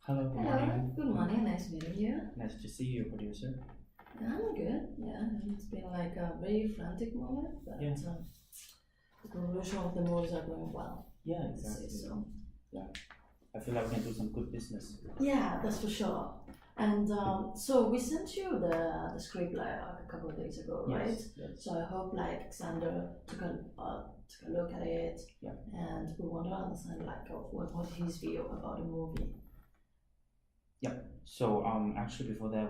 Hello, good Hello, morning. good morning. Nice meeting you. Nice to see you, producer. I'm good. Yeah, it's been like a very frantic moment, but Yeah. the conclusion of the movies are going well. Yeah, I'd say exactly. so. Yeah, I feel like we can do some good business. Yeah, that's for sure. And so we sent you the script like a couple of days ago, right? Yes. So I hope like Xander took a look at it, Yeah. and we want to understand like what his view about the movie. So actually before that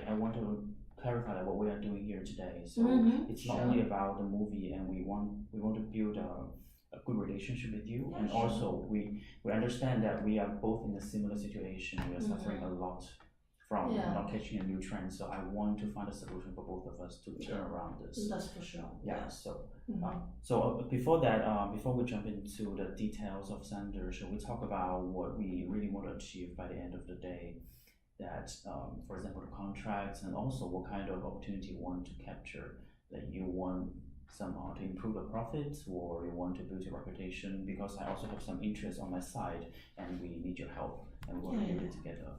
I want to clarify what we are doing here today. So it's not Sure. only about the movie, and we want to build a good relationship with you, Yeah, and sure. also we understand that we are both in a similar situation. We are suffering a lot from Yeah. not catching a new trend. So I want to find a solution for both of us to turn around this. That's for sure. Yeah. So Mhm. before that, before we jump into the details of Xander, shall we talk about what we really want to achieve by the end of the day? That, for example, the contracts, and also what kind of opportunity you want to capture. That you want somehow to improve the profits, or you want to build your reputation. Because I also have some interest on my side, and we need your help, and we want to build it together.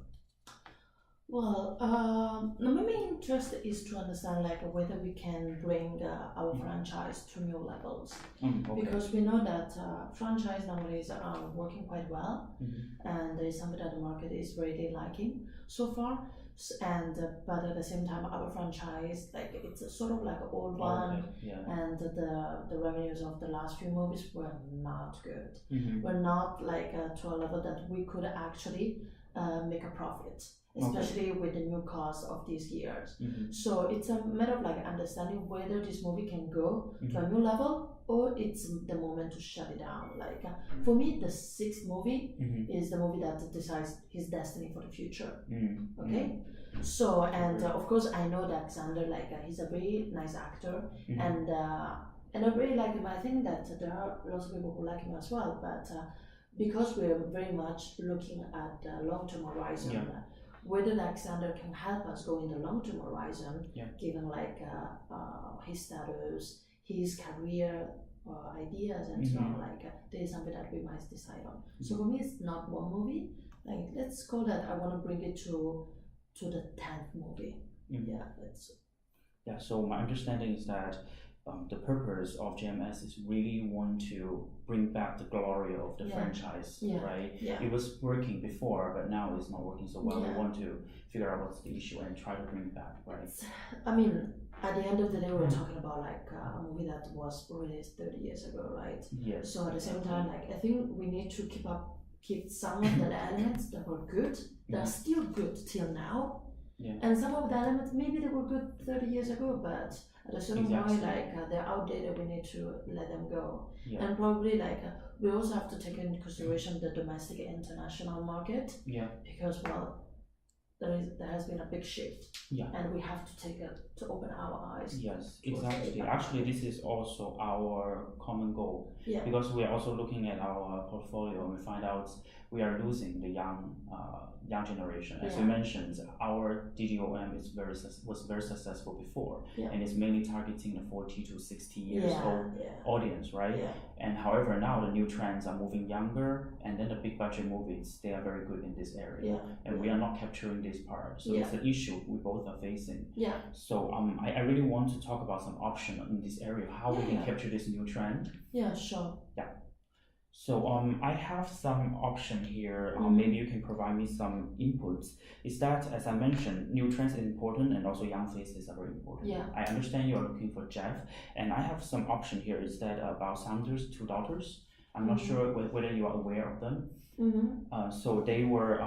Well, my main interest is to understand like whether we can bring our franchise to new levels, Okay. because we know that franchise nowadays are working quite well, and it's something that the market is really liking so far. And but at the same time, our franchise like it's a sort of like an old one, Okay. Yeah. and the revenues of the last few movies were not good. Mhm. We're not like to a level that we could actually make a profit, especially with the new cost of these years. So it's a matter of like understanding whether this movie can go to a new level, or it's the moment to shut it down. Like for me, the sixth movie is the movie that decides his destiny for the future. Okay, so and of course I know that Xander like he's a very nice actor, and I really like him. I think that there are lots of people who like him as well, but because we're very much looking at the long-term horizon, whether Alexander can help us go in the long-term horizon, given like his status, his career ideas, and so on. Like there is something that we might decide on. So for me, it's not one movie. Like let's call that. I want to bring it to the 10th movie. Yeah, let's. Yeah. So my understanding is that the purpose of GMS is really want to bring back the glory of the franchise, right? Yeah. It was working before, but now it's not working so well. Yeah. We want to figure out what's the issue and try to bring it back, right? I mean, at the end of the day, we're talking about like a movie that was released 30 years ago, right? Yes. So at the same time, like I think we need to keep some of the elements that were good, that are still good till now. Yeah. And some of the elements, maybe they were good 30 years ago, but at a certain point, like they're outdated, we need to let them go. Yeah. And probably like we also have to take into consideration the domestic and international market. Yeah. Because well, there has been a big shift. Yeah. And we have to take it to open our eyes. Yes, exactly. Actually, this is also our common goal. Yeah. Because we are also looking at our portfolio, and we find out we are losing the young generation. As you mentioned, our DDOM was very successful before, and it's mainly targeting the 40 to 60 years old audience, right? Yeah. And however, now the new trends are moving younger, and then the big budget movies, they are very good in this area, and we are not capturing this part. So it's an issue we both are facing. Yeah. So I really want to talk about some option in this area, how we can capture this new trend. Yeah, sure. Yeah. So I have some option here. Maybe you can provide me some inputs. Is that, as I mentioned, new trends is important, and also young faces are very important. Yeah. I understand you are looking for Jeff, and I have some option here. Is that about Xander's two daughters? I'm not sure whether you are aware of them. So they were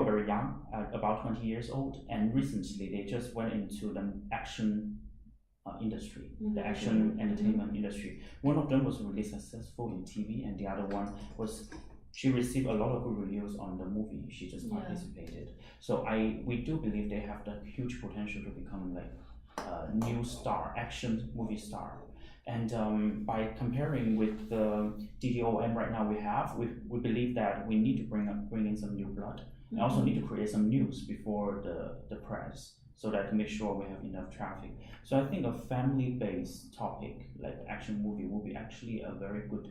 very young, about 20 years old, and recently they just went into the action industry, the action entertainment industry. One of them was really successful in TV, and the other one was she received a lot of good reviews on the movie she just participated. So we do believe they have the huge potential to become like a new star, action movie star. And by comparing with the DDOM right now we believe that we need to bring in some new blood, and also need to create some news before the press, so that to make sure we have enough traffic. So I think a family-based topic like action movie will be actually a very good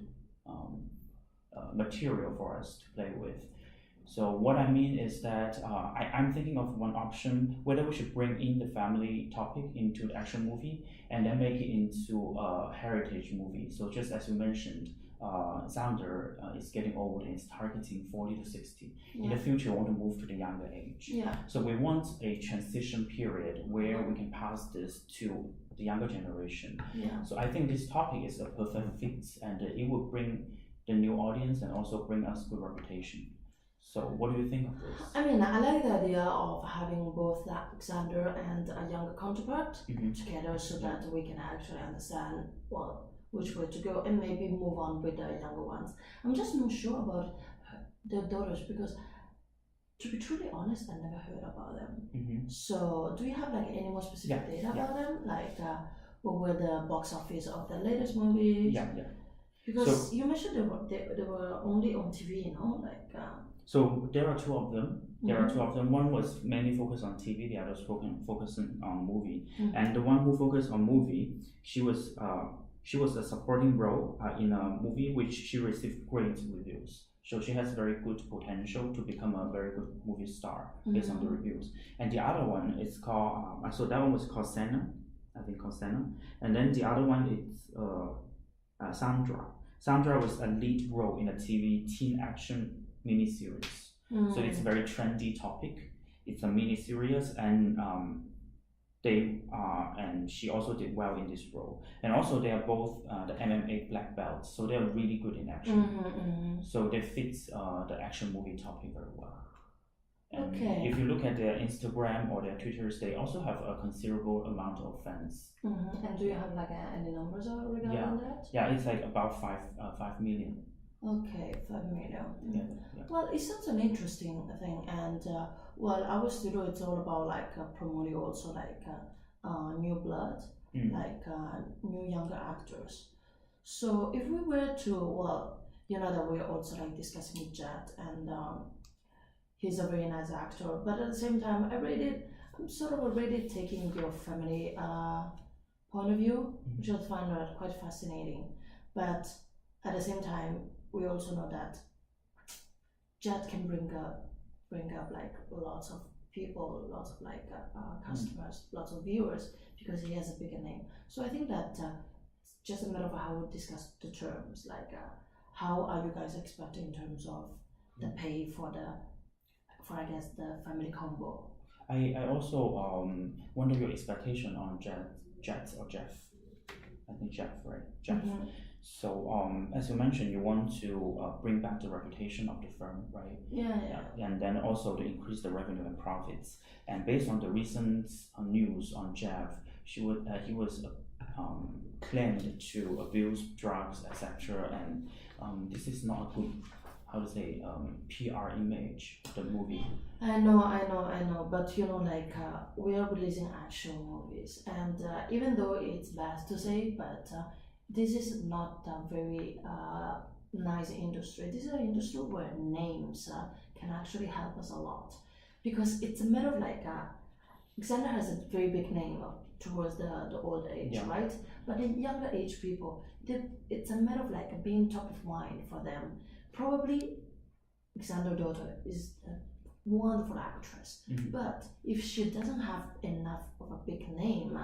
material for us to play with. So what I mean is that I'm thinking of one option whether we should bring in the family topic into the action movie and then make it into a heritage movie. So just as you mentioned, Xander is getting old and is targeting 40 to 60. In the future, we want to move to the younger age. So we want a transition period where we can pass this to the younger generation. So I think this topic is a perfect fit and it will bring the new audience and also bring us good reputation. So what do you think of this? I mean, I like the idea of having both that Xander and a younger counterpart together so that we can actually understand which way to go and maybe move on with the younger ones. I'm just not sure about their daughters because, to be truly honest, I never heard about them. So do you have like any more specific data about them? Like what were the box office of the latest movies? Because you mentioned they were only on TV, you know, like. So there are two of them. One was mainly focused on TV, the other was focusing on movie. And the one who focused on movie, she was a supporting role in a movie which she received great reviews. So she has very good potential to become a very good movie star based on the reviews. And the other one is called so that one was called Senna, I think called Senna. And then the other one is Sandra. Sandra was a lead role in a TV teen action miniseries. So it's a very trendy topic. It's a miniseries, and and she also did well in this role. And also they are both the MMA black belts, so they're really good in action. So they fit the action movie topic very well. And if you look at their Instagram or their Twitters, they also have a considerable amount of fans. And do you have like any numbers regarding that? Yeah, it's like about 5 million. Okay, 5 million. Well, it sounds an interesting thing, and our studio it's all about like promoting also like new blood, like new younger actors. So if we were to, you know that we're also like discussing with Jet, and he's a very nice actor, but at the same time, I'm sort of already taking your family point of view, which I find quite fascinating, but at the same time, we also know that Jet can bring up like lots of people, lots of like customers, lots of viewers because he has a bigger name. So I think that it's just a matter of how we discuss the terms, like how are you guys expecting in terms of the pay for I guess the family combo. I also wonder your expectation on Jet or Jeff. I think Jeff, right? Jeff. So as you mentioned, you want to bring back the reputation of the firm, right? And then also to increase the revenue and profits. And based on the recent news on Jeff, he was claimed to abuse drugs, etc. And this is not a good, how to say, PR image of the movie. I know, but you know, like we are releasing action movies, and even though it's bad to say, but this is not a very nice industry. This is an industry where names can actually help us a lot, because it's a matter of like Xander has a very big name towards the old age, right? But in younger age people, it's a matter of like being top of mind for them. Probably Xander's daughter is a wonderful actress, but if she doesn't have enough of a big name,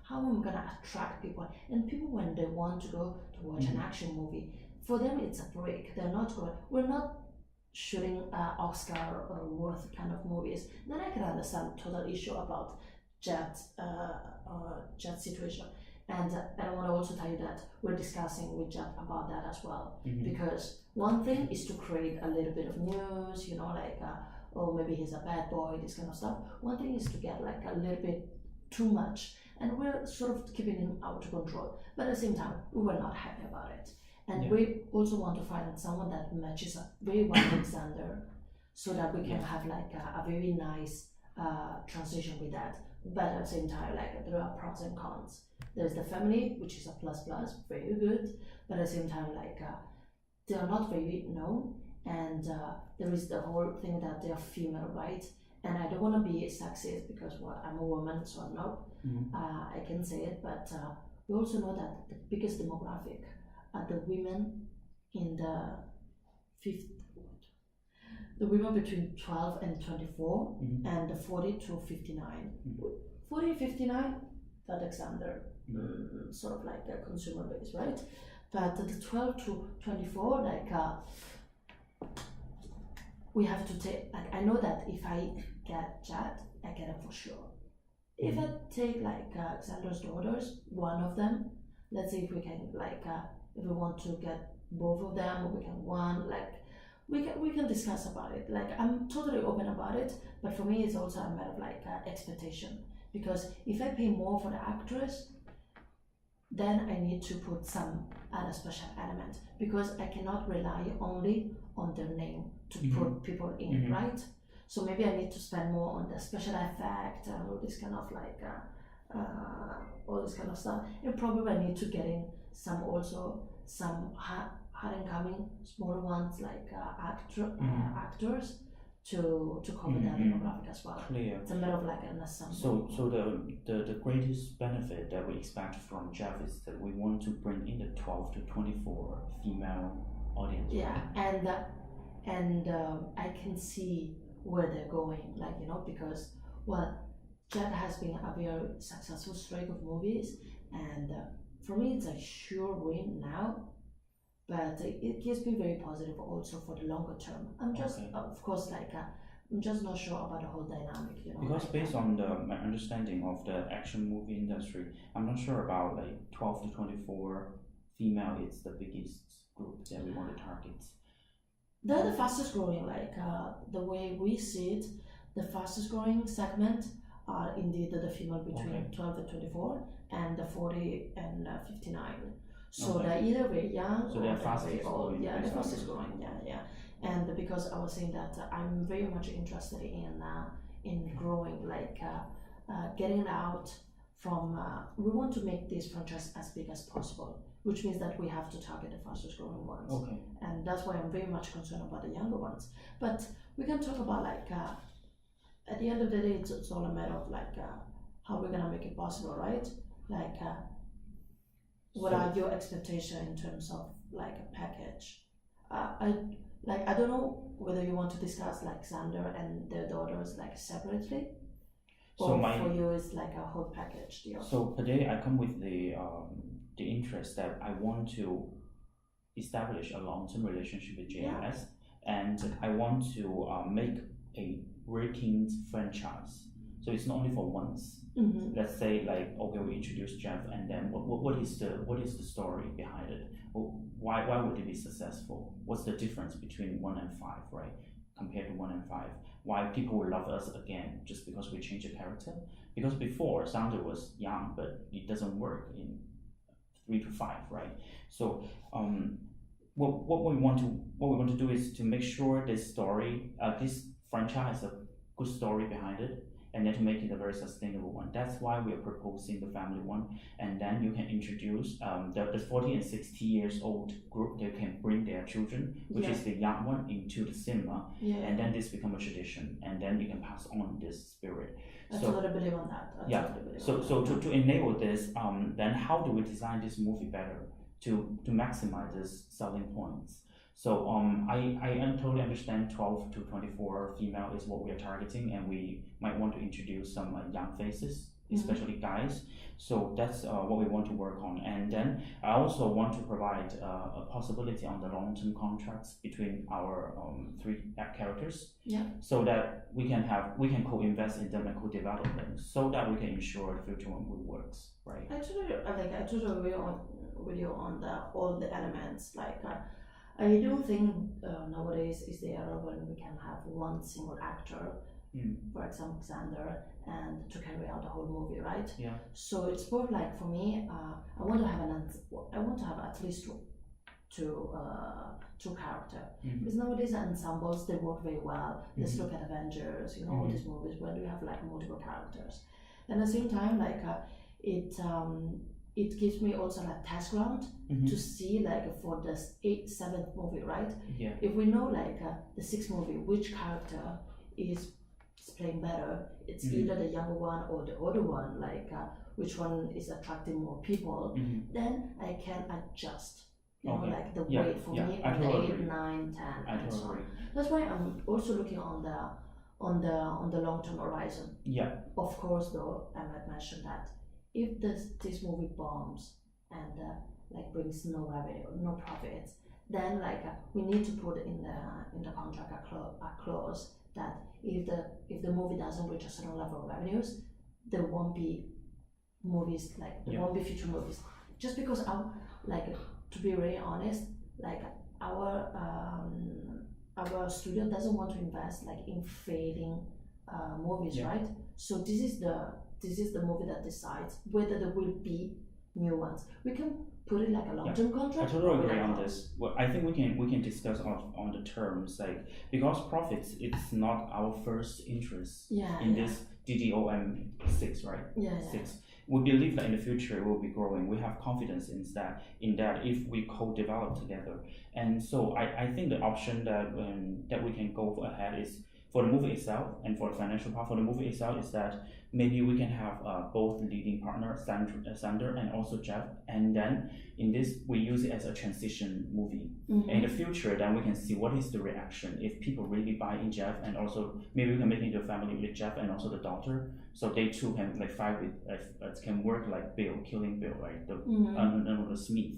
how am I gonna attract people? And people, when they want to go to watch an action movie, for them it's a break. They're not going. We're not shooting Oscar worth kind of movies. Then I can understand the total issue about Jet situation. And I want to also tell you that we're discussing with Jet about that as well. Because one thing is to create a little bit of news, you know, like, oh, maybe he's a bad boy, this kind of stuff. One thing is to get like a little bit too much. And we're sort of keeping him out of control. But at the same time, we were not happy about it. And we also want to find someone that matches up very well with Xander, so that we can have like a very nice transition with that. But at the same time, like there are pros and cons. There's the family, which is a plus, very good. But at the same time, like they are not very known, and there is the whole thing that they are female, right? And I don't want to be sexist because I'm a woman, so I'm not. I can say it, but we also know that the biggest demographic are the women in the the women between 12 and 24 and the 40 to 59. 40 59, that Xander, sort of like a consumer base, right? But the 12 to 24, like we have to take, like I know that if I get Chad, I get it for sure. If I take like Xander's daughters, one of them, let's see if we can like if we want to get both of them, or we can one, like we can discuss about it. Like I'm totally open about it, but for me it's also a matter of like expectation, because if I pay more for the actress, then I need to put some other special element, because I cannot rely only on their name to put people in, right? So maybe I need to spend more on the special effect and all this kind of like all this kind of stuff. And probably I need to get in some also some hard and coming smaller ones like actors to cover that demographic as well. Clear. It's a matter of like an ensemble. So the greatest benefit that we expect from Jeff is that we want to bring in the 12 to 24 female audience. Yeah, and I can see where they're going, like, you know, because well, Jed has been a very successful streak of movies, and for me it's a sure win now, but it gives me very positive also for the longer term. I'm just of course like I'm just not sure about the whole dynamic, you know. Because like, based on my understanding of the action movie industry, I'm not sure about like 12 to 24 female is the biggest group that we want to target. They're the fastest growing, like the way we see it, the fastest growing segment are indeed the female between 12 and 24 and the 40 and 59. So they're either very young so or they're fastest growing. Yeah, they're fastest growing, yeah. And because I was saying that I'm very much interested in growing, like getting out from, we want to make this franchise as big as possible, which means that we have to target the fastest growing ones. And that's why I'm very much concerned about the younger ones. But we can talk about like, at the end of the day, it's all a matter of like how we're gonna make it possible, right? Like, what are your expectations in terms of like a package? I don't know whether you want to discuss like Xander and their daughters like separately, or for you it's like a whole package deal. So today I come with the interest that I want to establish a long-term relationship with JLS, and I want to make a working franchise. So it's not only for once. Let's say like, okay, we introduce Jeff, and then what is the story behind it? Why would it be successful? What's the difference between 1 and 5, right? Compared to 1 and 5, why people will love us again just because we change the character? Because before Xander was young, but it doesn't work in 3 to 5, right? So what we want to do is to make sure this story, this franchise has a good story behind it, and then to make it a very sustainable one. That's why we are proposing the family one, and then you can introduce the 40 and 60 years old group. They can bring their children, which is the young one, into the cinema, and then this become a tradition, and then you can pass on this spirit. I totally believe on that. So to enable this, then how do we design this movie better to maximize these selling points? So I totally understand 12 to 24 female is what we are targeting, and we might want to introduce some young faces, especially guys. So that's what we want to work on. And then I also want to provide a possibility on the long-term contracts between our 3 characters, so that we can co-invest in them and co-develop them, so that we can ensure the future one will works, right? I totally agree with you on all the elements. Like I don't think nowadays is the era when we can have one single actor, for example Xander, and to carry out the whole movie, right? So it's more like, for me, I want to have at least two character, because nowadays ensembles, they work very well. Let's look at Avengers, you know, all these movies where you have like multiple characters. And at the same time, like it gives me also like test ground to see like for the 7th movie, right? If we know like the 6th movie, which character is playing better, it's either the younger one or the older one, like which one is attracting more people, then I can adjust like the weight for me on the 8, 9, 10, and so on. That's why I'm also looking on the long-term horizon. Yeah. Of course, though, I might mention that if this movie bombs and like brings no revenue, no profits, then like we need to put in the contract a clause that if the movie doesn't reach a certain level of revenues, there won't be movies, like there won't be future movies. Just because to be very honest, like our studio doesn't want to invest like in fading movies, right? So this is the movie that decides whether there will be new ones. We can put it like a long-term contract. I totally agree on this. Well, I think we can discuss on the terms, like, because profits, it's not our first interest in this DDOM 6, right? 6. We believe that in the future it will be growing. We have confidence in that if we co-develop together. And so I think the option that we can go ahead is for the movie itself, and for the financial part for the movie itself, is that maybe we can have both leading partners, Xander and also Jeff, and then in this we use it as a transition movie. And in the future, then we can see what is the reaction if people really buy in Jeff, and also maybe we can make it into a family with Jeff and also the daughter, so they too can like fight with can work like Bill, killing Bill, right? The Smith.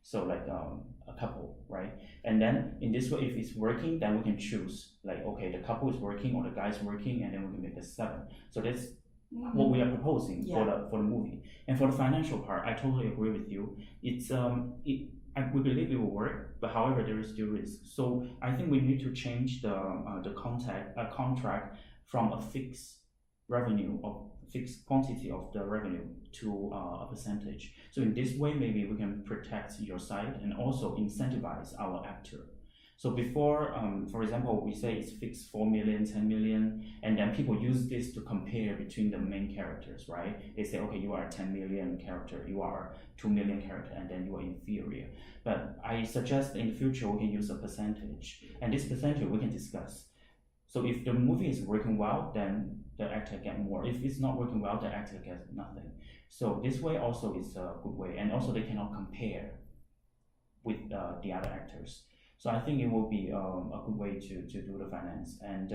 So like a couple, right? And then in this way, if it's working, then we can choose like, okay, the couple is working or the guy's working, and then we can make a 7. So that's what we are proposing for the movie. And for the financial part, I totally agree with you. It's we believe it will work, but however there is still risk. So I think we need to change the contract from a fixed revenue or fixed quantity of the revenue to a percentage. So in this way, maybe we can protect your side and also incentivize our actor. So before, for example, we say it's fixed 4 million, 10 million, and then people use this to compare between the main characters, right? They say, okay, you are a 10 million character, you are a 2 million character, and then you are inferior. But I suggest in the future we can use a percentage, and this percentage we can discuss. So if the movie is working well, then the actor get more. If it's not working well, the actor gets nothing. So this way also is a good way, and also they cannot compare with the other actors. So I think it will be a good way to do the finance. And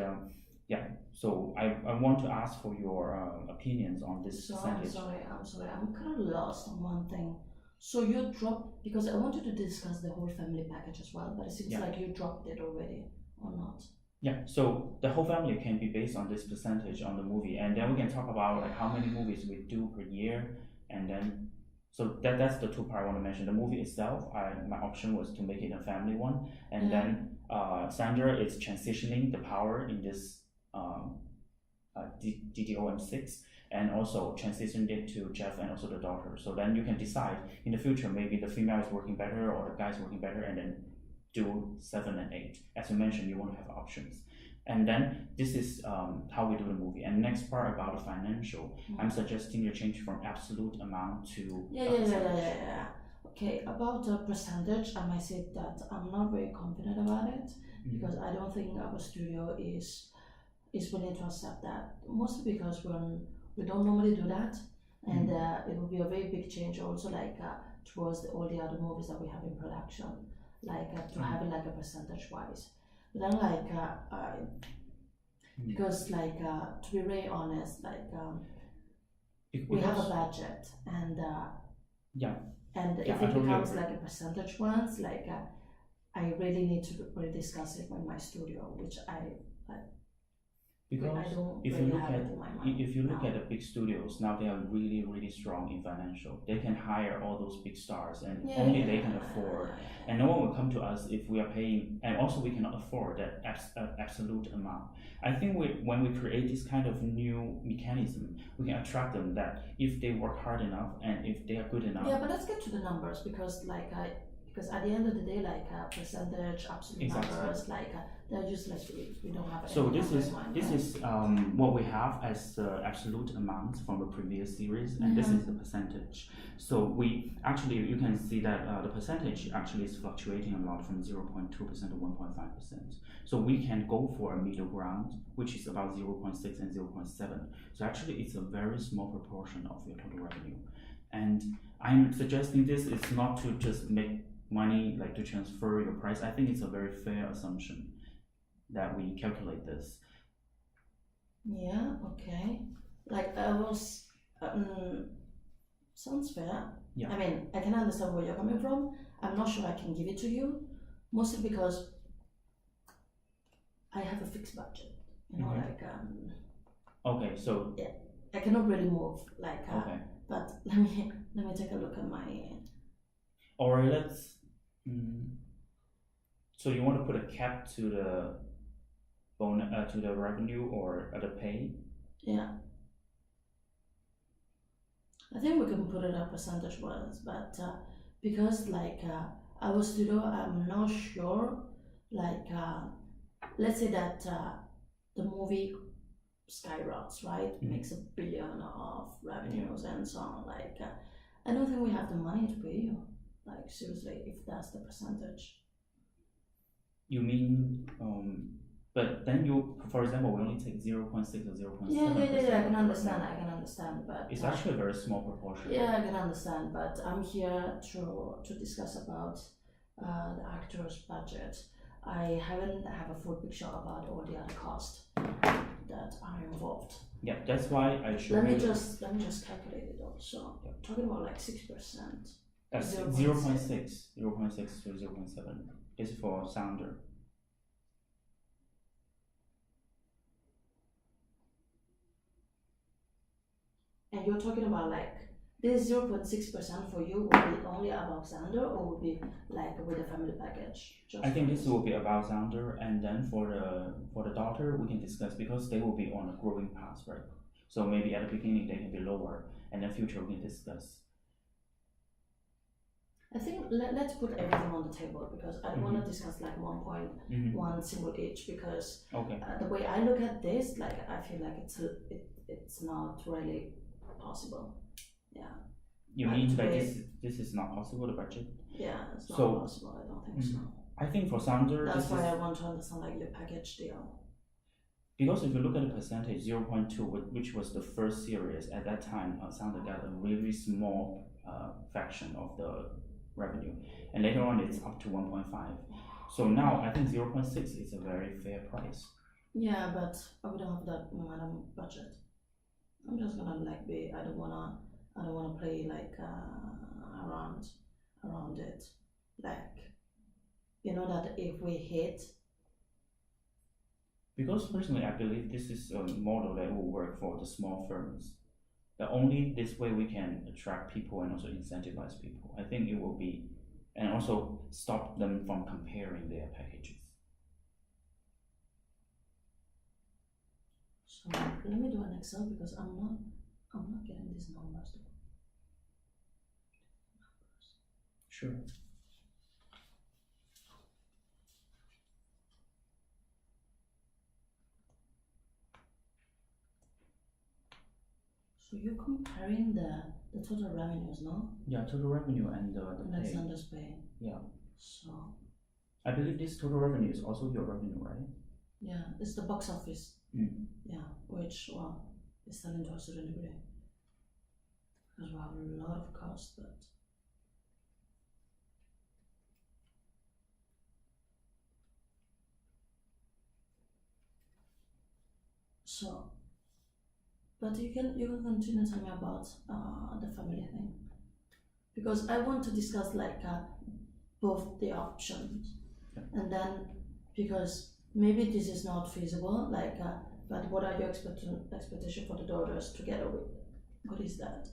so I want to ask for your opinions on this percentage. I'm sorry, I'm kind of lost on one thing. So you dropped, because I wanted to discuss the whole family package as well, but it seems like you dropped it already, or not? Yeah, so the whole family can be based on this percentage on the movie, and then we can talk about like how many movies we do per year, and then so that's the two parts I want to mention. The movie itself, my option was to make it a family one, and then Xander is transitioning the power in this DDOM 6, and also transitioned it to Jeff and also the daughter. So then you can decide in the future, maybe the female is working better or the guy is working better, and then do 7 and 8. As you mentioned, you want to have options. And then this is how we do the movie. And next part about the financial, I'm suggesting you change from absolute amount to yeah. Okay, about the percentage, I might say that I'm not very confident about it, because I don't think our studio is willing to accept that. Mostly because we don't normally do that, and it will be a very big change also, like towards all the other movies that we have in production, like to have it like a percentage wise. But then because like to be very honest, like we have a budget, and and if it becomes like a percentage ones, like I really need to really discuss it with my studio, which because if you look at the big studios now, they are really strong in financial. They can hire all those big stars, and only they can afford. And no one will come to us if we are paying, and also we cannot afford that absolute amount. I think when we create this kind of new mechanism, we can attract them, that if they work hard enough and if they are good enough. Yeah, but let's get to the numbers, because because at the end of the day, like percentage, absolute numbers, like they're just like we don't have. So this is what we have as the absolute amount from the previous series, and this is the percentage. So we actually, you can see that the percentage actually is fluctuating a lot, from 0.2% to 1.5%. So we can go for a middle ground, which is about 0.6 and 0.7. So actually, it's a very small proportion of your total revenue. And I'm suggesting this is not to just make money like to transfer your price. I think it's a very fair assumption that we calculate this. Yeah, okay. Like I was, sounds fair. Yeah. I mean, I can understand where you're coming from. I'm not sure I can give it to you, mostly because I have a fixed budget. Like Okay, so yeah, I cannot really move. Like okay. But let me take a look at my. Or let's. So you want to put a cap to the to the revenue or the pay? Yeah. I think we can put it up percentage wise, but because like our studio, I'm not sure. Like let's say that the movie skyrockets, right? Makes $1 billion of revenues and so on. Like I don't think we have the money to pay you. Like seriously, if that's the percentage. You mean but then you, for example, we only take 0.6 or 0.7. Yeah. I can understand, but it's actually a very small proportion. Yeah, I can understand, but I'm here to discuss about the actor's budget. I haven't have a full picture about all the other costs that are involved. Yeah, that's why I should. Let me just calculate it also. Yeah. Talking about like 6%. That's 0.6 to 0.7. This is for Xander. And you're talking about like this 0.6% for you will be only about Xander, or will be like with the family package? I think this will be about Xander, and then for the daughter we can discuss because they will be on a growing path, right? So maybe at the beginning they can be lower, and then future we can discuss. I think let's put everything on the table because I don't want to discuss like one single each because the way I look at this, like I feel like it's not really possible. Yeah. You mean that this is not possible, the budget? Yeah, it's not possible. I don't think so. I think for Xander, that's why I want to understand like your package deal. Because if you look at the percentage, 0.2, which was the first series at that time, Xander got a really small fraction of the revenue, and later on it's up to 1.5. So now I think 0.6 is a very fair price. Yeah, but we don't have that budget. I'm just gonna like be. I don't wanna play like around it. Like that if we hit. Because personally, I believe this is a model that will work for the small firms. That only this way we can attract people and also incentivize people. I think it will be, and also stop them from comparing their packages. So let me do an Excel because I'm not getting these numbers. Sure. So you're comparing the total revenues, no? Yeah, total revenue and the pay. Xander's pay. Yeah. So. I believe this total revenue is also your revenue, right? Yeah, it's the box office. Yeah, which is selling to a certain degree because we have a lot of costs, but. So. But you can continue telling me about the family thing because I want to discuss like both the options, and then because maybe this is not feasible, like but what are your expectation for the daughters together with? What is that?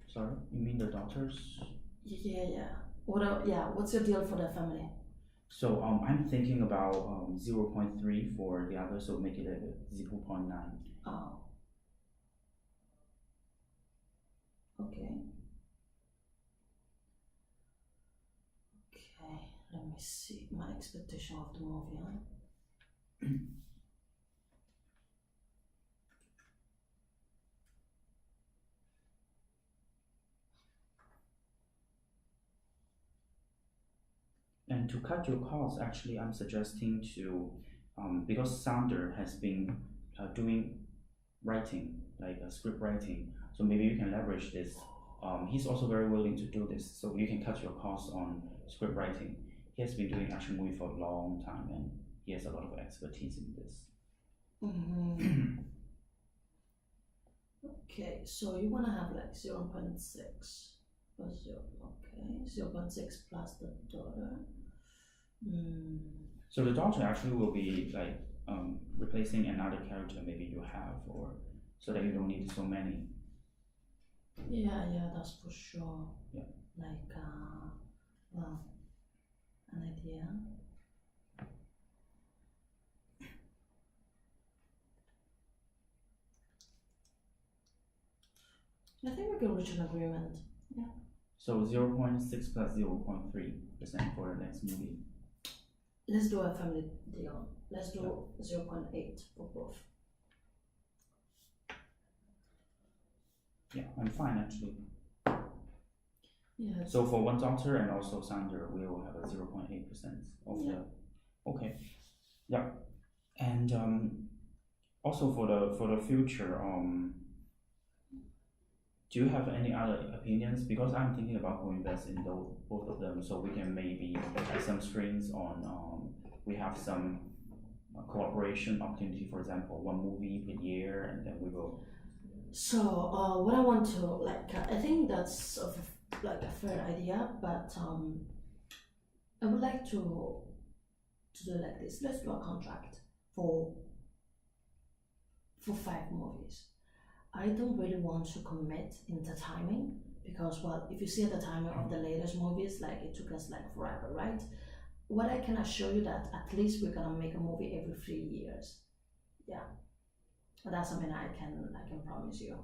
Sorry, you mean the daughters? Yeah. What's your deal for the family? So I'm thinking about 0.3 for the other, so make it a 0.9. Oh. Okay, let me see my expectation of the movie. And to cut your costs, actually, I'm suggesting to, because Xander has been doing writing, like script writing, so maybe you can leverage this he's also very willing to do this, so you can cut your costs on script writing. He has been doing action movie for a long time, and he has a lot of expertise in this. Okay, so you want to have like 0.6 plus 0, okay, 0.6 plus the daughter. So the daughter actually will be like replacing another character maybe you have, or so that you don't need so many. Yeah, that's for sure. Yeah. Like, well, an idea. I think we can reach an agreement. Yeah. So 0.6 plus 0.3% for the next movie. Let's do a family deal. Let's do 0.8 for both. Yeah, I'm fine actually. Yeah. So for one daughter and also Xander, we will have a 0.8% of the. Okay. Yeah, and also for the future, do you have any other opinions? Because I'm thinking about co-invest in both of them, so we can maybe have some strings on. We have some cooperation opportunity, for example, one movie per year, and then we will. So what I want to like, I think that's sort of like a fair idea, but I would like to do like this. Let's do a contract for 5 movies. I don't really want to commit in the timing because, well, if you see the timing of the latest movies, like it took us like forever, right? What I can assure you that at least we're gonna make a movie every 3 years. Yeah, that's something I can promise you.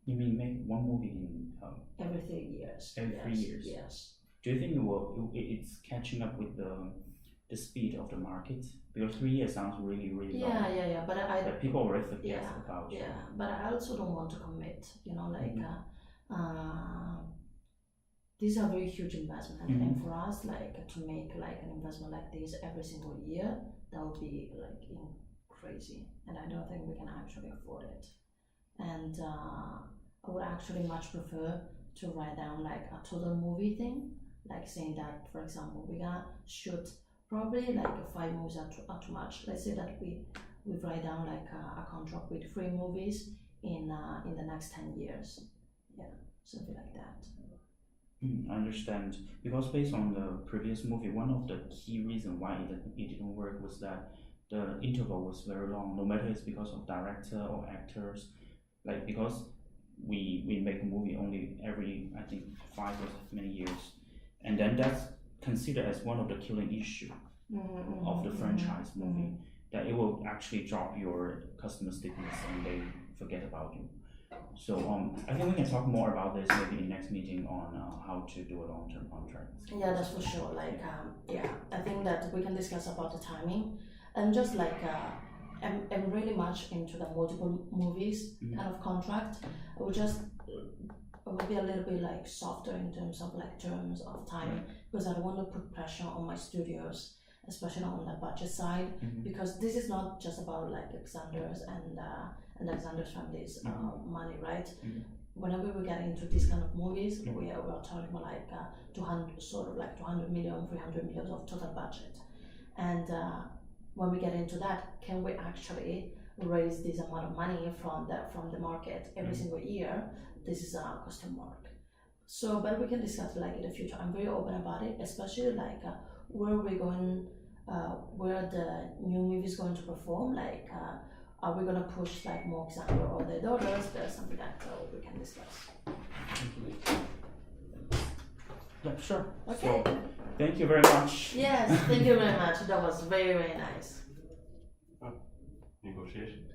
You mean make one movie in every 3 years? Every 3 years. Yes. Do you think it's catching up with the speed of the market? Because 3 years sounds really long. Yeah. But people already forget about. Yeah, but I also don't want to commit. You know, like these are very huge investment, and for us, like to make like an investment like this every single year, that would be like crazy, and I don't think we can actually afford it. And I would actually much prefer to write down like a total movie thing, like saying that, for example, we're gonna shoot probably like 5 movies are too much. Let's say that we write down like a contract with 3 movies in the next 10 years. Yeah, something like that. I understand, because based on the previous movie, one of the key reasons why it didn't work was that the interval was very long, no matter it's because of director or actors, like because we make a movie only every, I think, 5 or many years, and then that's considered as one of the killing issue of the franchise movie, that it will actually drop your customer stickiness and they forget about you. So I think we can talk more about this maybe in next meeting on how to do a long-term contract. Yeah, that's for sure. Like I think that we can discuss about the timing, and just like I'm really much into the multiple movies kind of contract. I will be a little bit like softer in terms of like terms of time, because I don't want to put pressure on my studios, especially on the budget side, because this is not just about like Xander's and Xander's family's money, right? Whenever we get into these kind of movies, we are talking about like 200 million, 300 million of total budget, and when we get into that, can we actually raise this amount of money from the market every single year? This is a question mark. So, but we can discuss like in the future. I'm very open about it, especially like where we're going, where the new movie is going to perform. Like, are we gonna push like more Xander or the daughters? There's something that we can discuss. Yeah, sure. Okay. So, thank you very much. Yes, thank you very much. That was very, very nice. Negotiation.